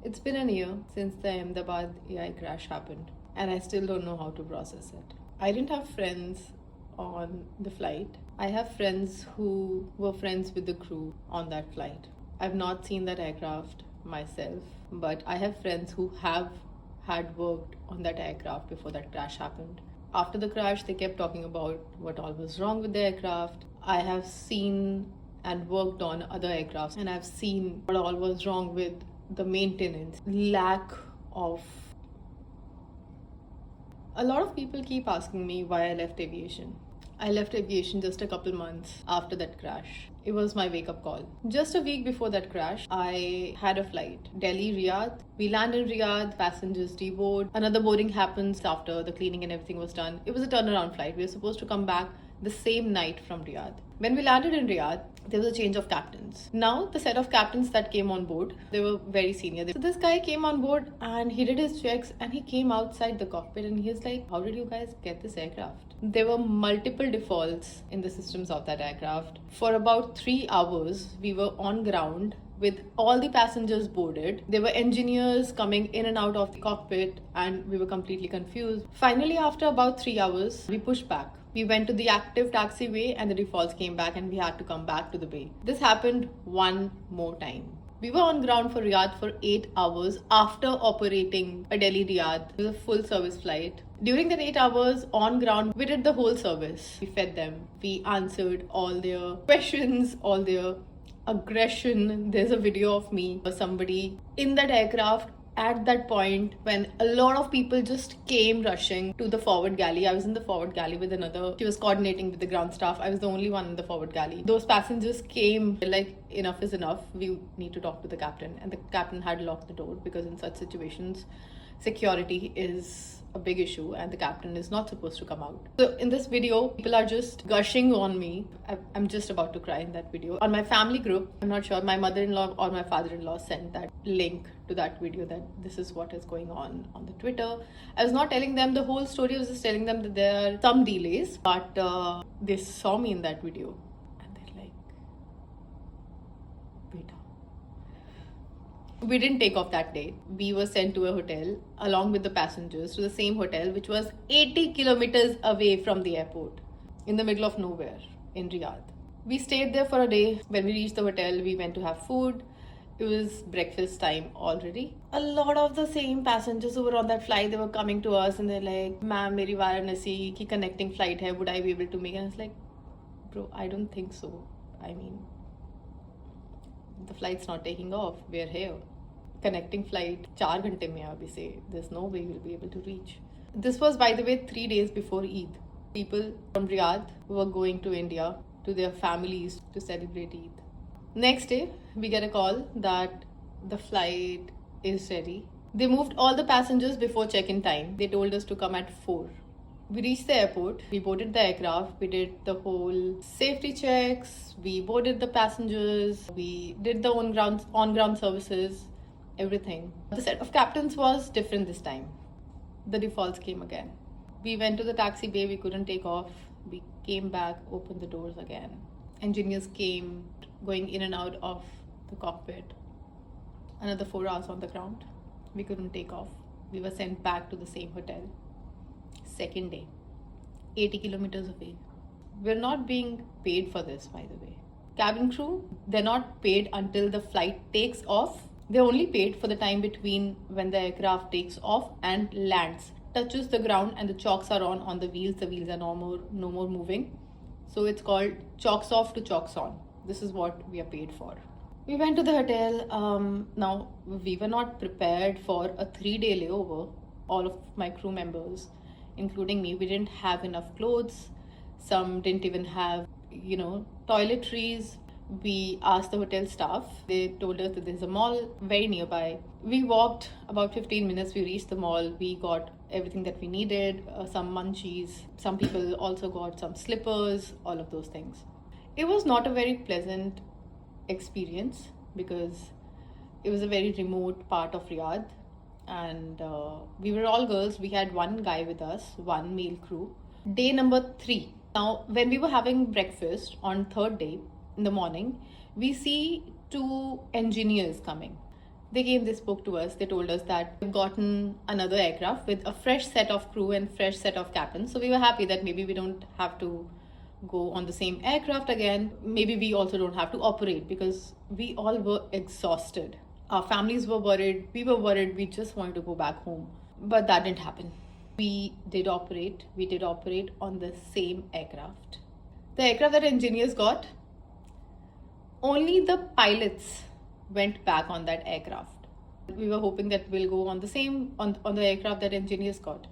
It's been a year since the Ahmedabad AI crash happened, and I still don't know how to process it. I didn't have friends on the flight. I have friends who were friends with the crew on that flight. I've not seen that aircraft myself, but I have friends who have had worked on that aircraft before that crash happened. After the crash, they kept talking about what all was wrong with the aircraft. I have seen and worked on other aircrafts, and I've seen what all was wrong with the maintenance, lack of. A lot of people keep asking me why I left aviation. I left aviation just a couple months after that crash. It was my wake up call. Just a week before that crash, I had a flight, Delhi, Riyadh. We land in Riyadh, passengers deboard. Another boarding happens after the cleaning and everything was done. It was a turnaround flight. We were supposed to come back the same night from Riyadh. When we landed in Riyadh, there was a change of captains. Now, the set of captains that came on board, they were very senior. So this guy came on board and he did his checks and he came outside the cockpit and he's like, how did you guys get this aircraft? There were multiple defaults in the systems of that aircraft. For about 3 hours, we were on ground with all the passengers boarded. There were engineers coming in and out of the cockpit and we were completely confused. Finally, after about 3 hours, we pushed back. We went to the active taxiway and the defaults came back and we had to come back to the bay. This happened one more time. We were on ground for Riyadh for 8 hours after operating a Delhi Riyadh. It was a full service flight. During that 8 hours on ground, we did the whole service. We fed them. We answered all their questions, all their aggression. There's a video of me or somebody in that aircraft at that point when a lot of people just came rushing to the forward galley. I was in the forward galley with another. She was coordinating with the ground staff. I was the only one in the forward galley. Those passengers came like, enough is enough. We need to talk to the captain. And the captain had locked the door because in such situations, security is a big issue and the captain is not supposed to come out. So in this video, people are just gushing on me. I'm just about to cry in that video. On my family group, I'm not sure, my mother-in-law or my father-in-law sent that link to that video that this is what is going on the Twitter. I was not telling them the whole story. I was just telling them that there are some delays, but they saw me in that video and they're like, beta. We didn't take off that day. We were sent to a hotel along with the passengers to the same hotel, which was 80 kilometers away from the airport in the middle of nowhere in Riyadh. We stayed there for a day. When we reached the hotel, we went to have food. It was breakfast time already. A lot of the same passengers who were on that flight, they were coming to us and they're like, ma'am, meri Varanasi ki connecting flight hai, would I be able to make it? And I was like, bro, I don't think so. I mean, the flight's not taking off. We're here. Connecting flight 4 घंटे में अभी से. There's no way we'll be able to reach. This was, by the way, 3 days before Eid. People from Riyadh were going to India to their families to celebrate Eid. Next day, we get a call that the flight is ready. They moved all the passengers before check-in time. They told us to come at 4. We reached the airport, we boarded the aircraft, we did the whole safety checks, we boarded the passengers, we did the on-ground services, everything. The set of captains was different this time. The defaults came again. We went to the taxi bay, we couldn't take off. We came back, opened the doors again. Engineers came, going in and out of the cockpit. Another 4 hours on the ground. We couldn't take off. We were sent back to the same hotel. Second day, 80 kilometers away. We're not being paid for this, by the way. Cabin crew, they're not paid until the flight takes off. They're only paid for the time between when the aircraft takes off and lands, touches the ground and the chocks are on the wheels. The wheels are no more moving. So it's called chocks off to chocks on. This is what we are paid for. We went to the hotel. Now, we were not prepared for a 3-day layover. All of my crew members, including me, we didn't have enough clothes. Some didn't even have, toiletries. We asked the hotel staff. They told us that there's a mall very nearby. We walked about 15 minutes. We reached the mall. We got everything that we needed, some munchies. Some people also got some slippers, all of those things. It was not a very pleasant experience because it was a very remote part of Riyadh. And we were all girls. We had one guy with us, one male crew. Day number 3. Now, when we were having breakfast on 3rd day in the morning, we see 2 engineers coming. They came, they spoke to us, they told us that we've gotten another aircraft with a fresh set of crew and fresh set of captains. So we were happy that maybe we don't have to go on the same aircraft again. Maybe we also don't have to operate, because we all were exhausted. Our families were worried, we were worried, we just wanted to go back home. But that didn't happen. We did operate on the same aircraft. The aircraft that engineers got, only the pilots went back on that aircraft. We were hoping that we'll go on the same, on the aircraft that engineers got.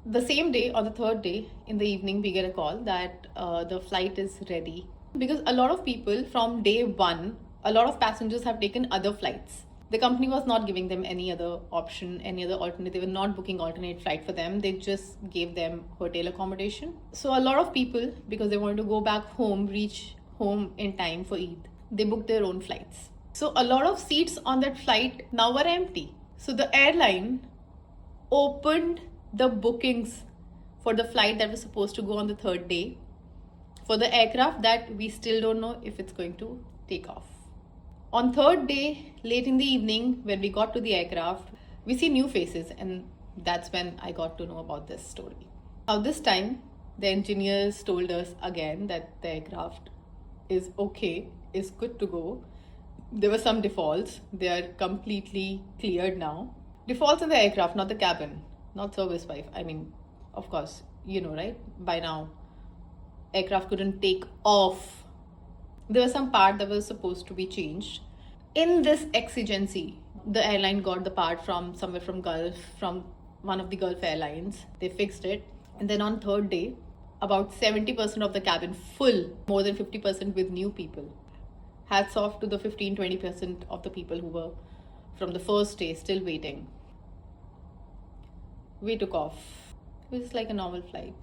The same day, on the third day in the evening, we get a call that the flight is ready. Because a lot of people from day one, a lot of passengers have taken other flights. The company was not giving them any other option, any other alternate. They were not booking alternate flight for them. They just gave them hotel accommodation. So a lot of people, because they wanted to go back home, reach home in time for Eid, they booked their own flights. So a lot of seats on that flight now were empty. So the airline opened the bookings for the flight that was supposed to go on the third day for the aircraft that we still don't know if it's going to take off. On third day, late in the evening, when we got to the aircraft, we see new faces, and that's when I got to know about this story. Now this time, the engineers told us again that the aircraft is okay, is good to go. There were some defaults. They are completely cleared now. Defaults in the aircraft, not the cabin, not service wife. I mean, of course, you know, right? By now, aircraft couldn't take off. There was some part that was supposed to be changed. In this exigency, the airline got the part from somewhere from Gulf, from one of the Gulf airlines. They fixed it. And then on third day, about 70% of the cabin full, more than 50% with new people. Hats off to the 15-20% of the people who were from the first day still waiting. We took off. It was like a normal flight.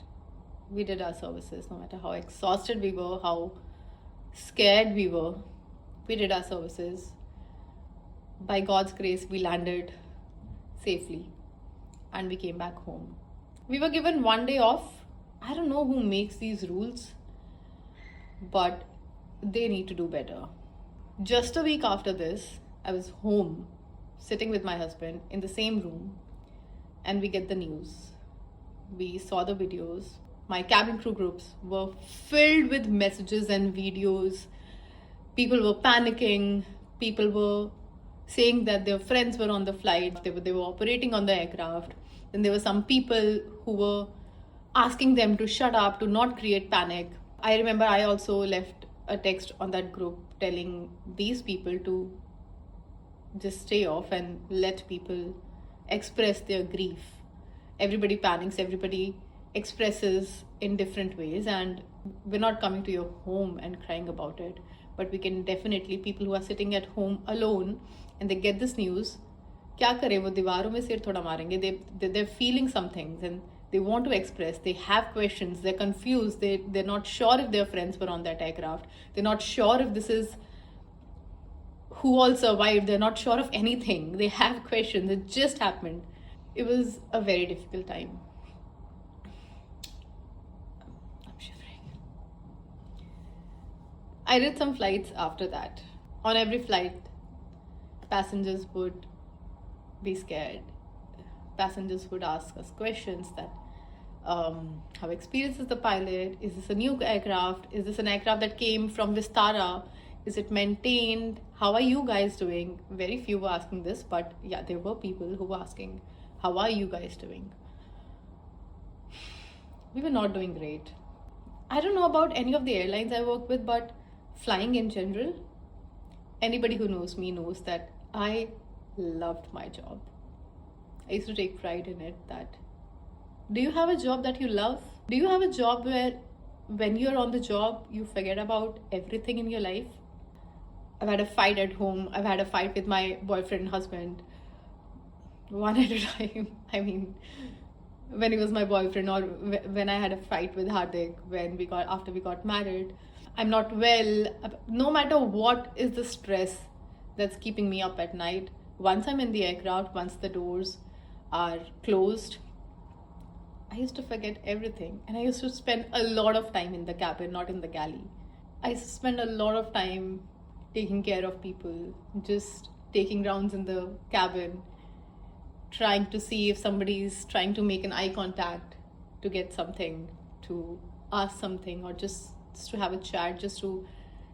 We did our services, no matter how exhausted we were, how scared we were. We did our services. By God's grace, we landed safely and we came back home. We were given 1 day off. I don't know who makes these rules, but they need to do better. Just a week after this, I was home, sitting with my husband in the same room, and we get the news. We saw the videos. My cabin crew groups were filled with messages and videos. People were panicking. People were saying that their friends were on the flight. They were operating on the aircraft. Then there were some people who were asking them to shut up, to not create panic. I remember I also left a text on that group telling these people to just stay off and let people express their grief. Everybody panics, everybody expresses in different ways, and we're not coming to your home and crying about it, but we can definitely, people who are sitting at home alone and they get this news, क्या करें, वो दीवारों में सिर थोड़ा मारेंगे. They're feeling some things and they want to express, they have questions, they're confused, they're not sure if their friends were on that aircraft, they're not sure if this is who all survived, they're not sure of anything, they have questions, it just happened. It was a very difficult time. I'm shivering. I did some flights after that. On every flight, passengers would be scared. Passengers would ask us questions that how experienced is the pilot? Is this a new aircraft? Is this an aircraft that came from Vistara? Is it maintained? How are you guys doing? Very few were asking this, but yeah, there were people who were asking, how are you guys doing? We were not doing great. I don't know about any of the airlines I work with, but flying in general, anybody who knows me knows that I loved my job. I used to take pride in it. That, do you have a job that you love? Do you have a job where when you're on the job, you forget about everything in your life? I've had a fight at home. I've had a fight with my boyfriend, husband, one at a time. I mean, when he was my boyfriend, or when I had a fight with Hardik after we got married. I'm not well. No matter what is the stress that's keeping me up at night, once I'm in the aircraft, once the doors are closed, I used to forget everything, and I used to spend a lot of time in the cabin, not in the galley. I used to spend a lot of time taking care of people, just taking rounds in the cabin, trying to see if somebody's trying to make an eye contact to get something, to ask something, or just to have a chat, just to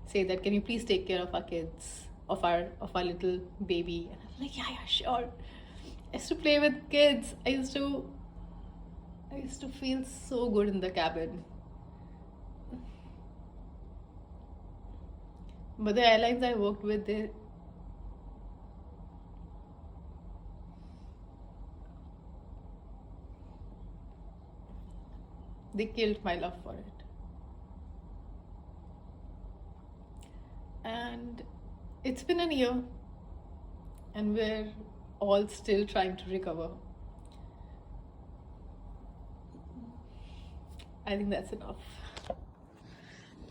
say that, can you please take care of our kids, of our little baby? And I'm like, yeah, sure. I used to play with kids. I used to feel so good in the cabin. But the airlines I worked with, they killed my love for it. And it's been a year, and we're all still trying to recover. I think that's enough.